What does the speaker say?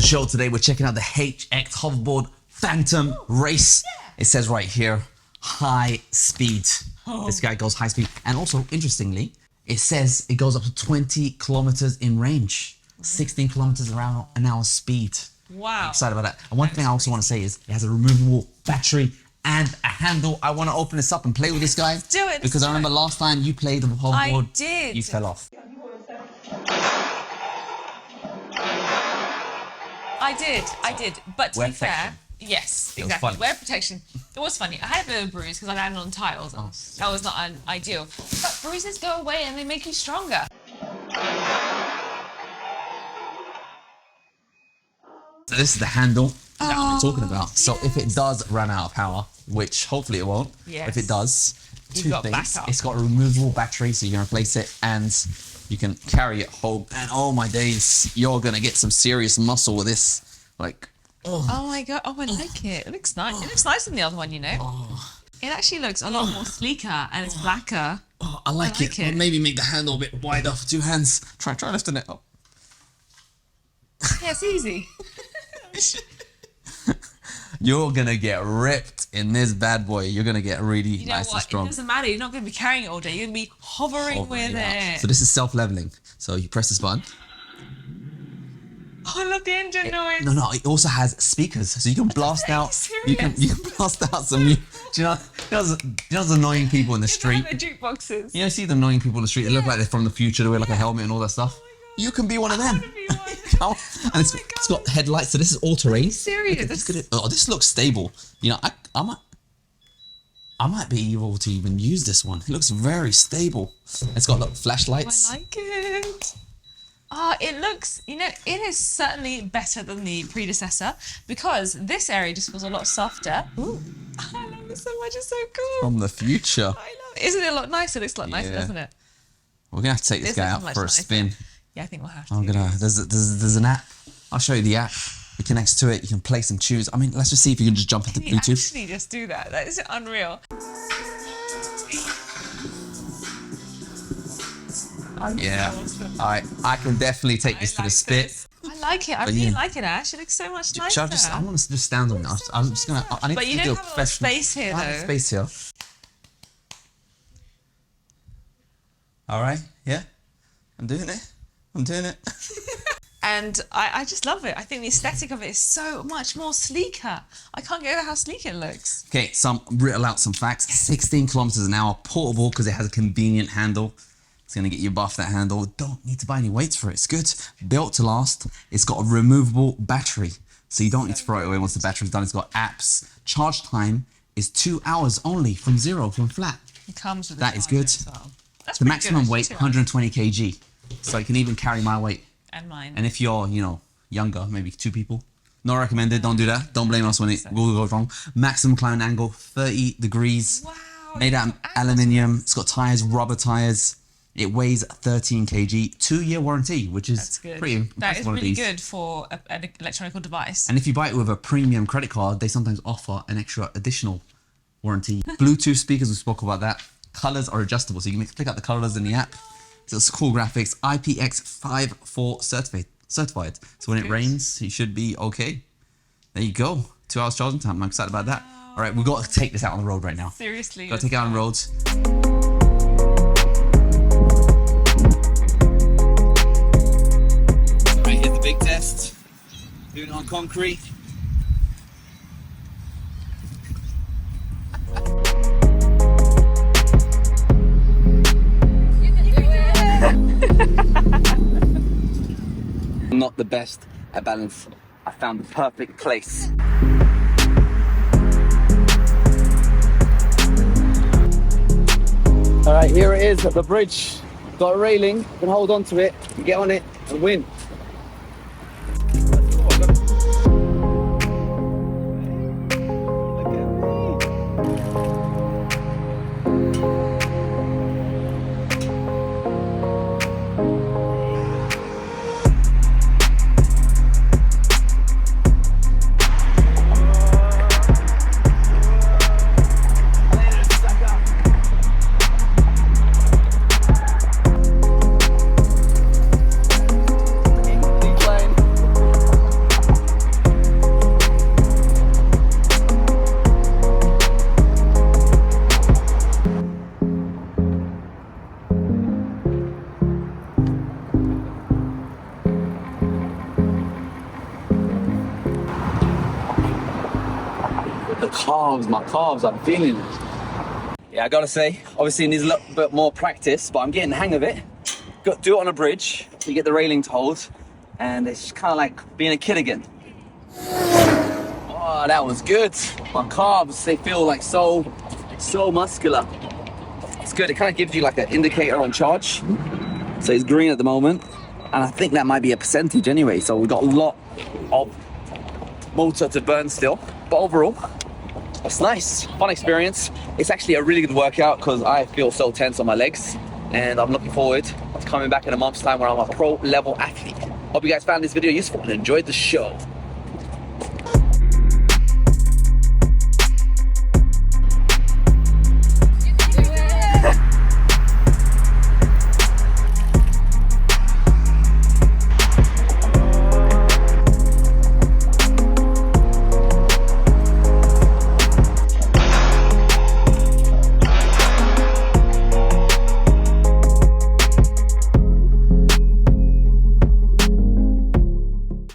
show today. We're checking out the HX Hoverboard Phantom Race. It says right here, high speed. This guy goes high speed. And also, interestingly, it says it goes up to 20 kilometers in range, 16 kilometers an hour speed. Wow. I'm excited about that. And one thing I also want to say is it has a removable battery and a handle. I want to open this up and play with this guy. Let's do it. Because I remember last time you played the hoverboard. I did. You fell off. I did. But to Wear be fair, protection. yes, It was exactly. funny. Wear protection. It was funny. I had a bit of a bruise because I landed on tiles. And that was not ideal. But bruises go away and they make you stronger. So this is the handle that I'm talking about. So if it does run out of power, which hopefully it won't, if it does, two got things. backup. It's got a removable battery, so you can replace it, and you can carry it home. And oh my days, you're gonna get some serious muscle with this. Like, Oh my god! Oh, I like it. It looks nice. It looks nicer than the other one, you know. It actually looks a lot more sleeker and it's blacker. I like it. But maybe make the handle a bit wider for two hands. Try lifting it up. Yeah, it's easy. You're gonna get ripped in this bad boy. You're gonna get really You know nice and what? strong. It doesn't matter. You're not going to be carrying it all day. You're going to be hovering with it. So this is self-leveling. So you press this button. Oh, I love the engine noise. No. It also has speakers, so you can blast out. You can blast out some. Do you know those annoying people in the street? The jukeboxes. You know, see the annoying people in the street. They look like they're from the future. They wear like a helmet and all that stuff. You can be one of them. I want to be one. And it's got headlights, so this is all terrain. Serious? This looks stable. You know, I might be able to even use this one. It looks very stable. It's got like flashlights. I like it. Oh, it looks, you know, it is certainly better than the predecessor because this area just feels a lot softer. Ooh, I love it so much. It's so cool. From the future. I love it. Isn't it a lot nicer? It looks a lot nicer, doesn't it? We're gonna have to take this guy looks out much for a nicer. spin. Yeah, I think we'll have to. There's an app. I'll show you the app. It connects to it. You can play some tunes. I mean, let's just see if you can just jump into Can you Bluetooth. actually just do that? That is unreal. Yeah. I can definitely take this to the spit. I like it. I really like it, Ash. It looks so much nicer. I want to just stand on it. I'm just gonna. I need But to you do don't a have a lot of professional. space here, I have though. space here. All right. Yeah. I'm doing it. And I just love it. I think the aesthetic of it is so much more sleeker. I can't get over how sleek it looks. Okay, riddle out some facts. 16 kilometers an hour, portable because it has a convenient handle. It's gonna get you buff, that handle. Don't need to buy any weights for it. It's good. Built to last. It's got a removable battery, so you don't need to throw it away once the battery's done. It's got apps. Charge time is 2 hours only from flat. It comes with That is good. well. That's The pretty maximum good, weight, actually, 120 kg. So you can even carry my weight. and mine. And if you're, younger, maybe 2 people, not recommended. Don't do that. Don't blame us when it will go wrong. Maximum climb angle, 30 degrees. Wow. Made out of aluminium. It's got tires, rubber tires. It weighs 13 kg. 2-year warranty, which is pretty impressive. That is one of really these. good for an electronic device. And if you buy it with a premium credit card, they sometimes offer an extra additional warranty. Bluetooth speakers, we spoke about that. Colors are adjustable, so you can pick out the colors in the app. So it's cool graphics. IPX54 certified. So when it rains, you should be okay. There you go. 2 hours charging time. I'm excited about that. All right, we've got to take this out on the road right now. Seriously. Got to take it out on the roads. Right, here's the big test. Doing it on concrete. I'm not the best at balance. I found the perfect place. All right, here it is at the bridge. Got a railing, you can hold on to it, get on it and win. calves, I'm feeling it. Yeah, I gotta say, obviously it needs a little bit more practice, but I'm getting the hang of it. Got to do it on a bridge, so you get the railing to hold, and it's kind of like being a kid again. Oh, that was good. My calves, they feel like so muscular. It's good, it kind of gives you like an indicator on charge. So it's green at the moment, and I think that might be a percentage anyway, so we've got a lot of motor to burn still, but overall, it's nice, fun experience. It's actually a really good workout because I feel so tense on my legs, and I'm looking forward to coming back in a month's time when I'm a pro level athlete. Hope you guys found this video useful and enjoyed the show.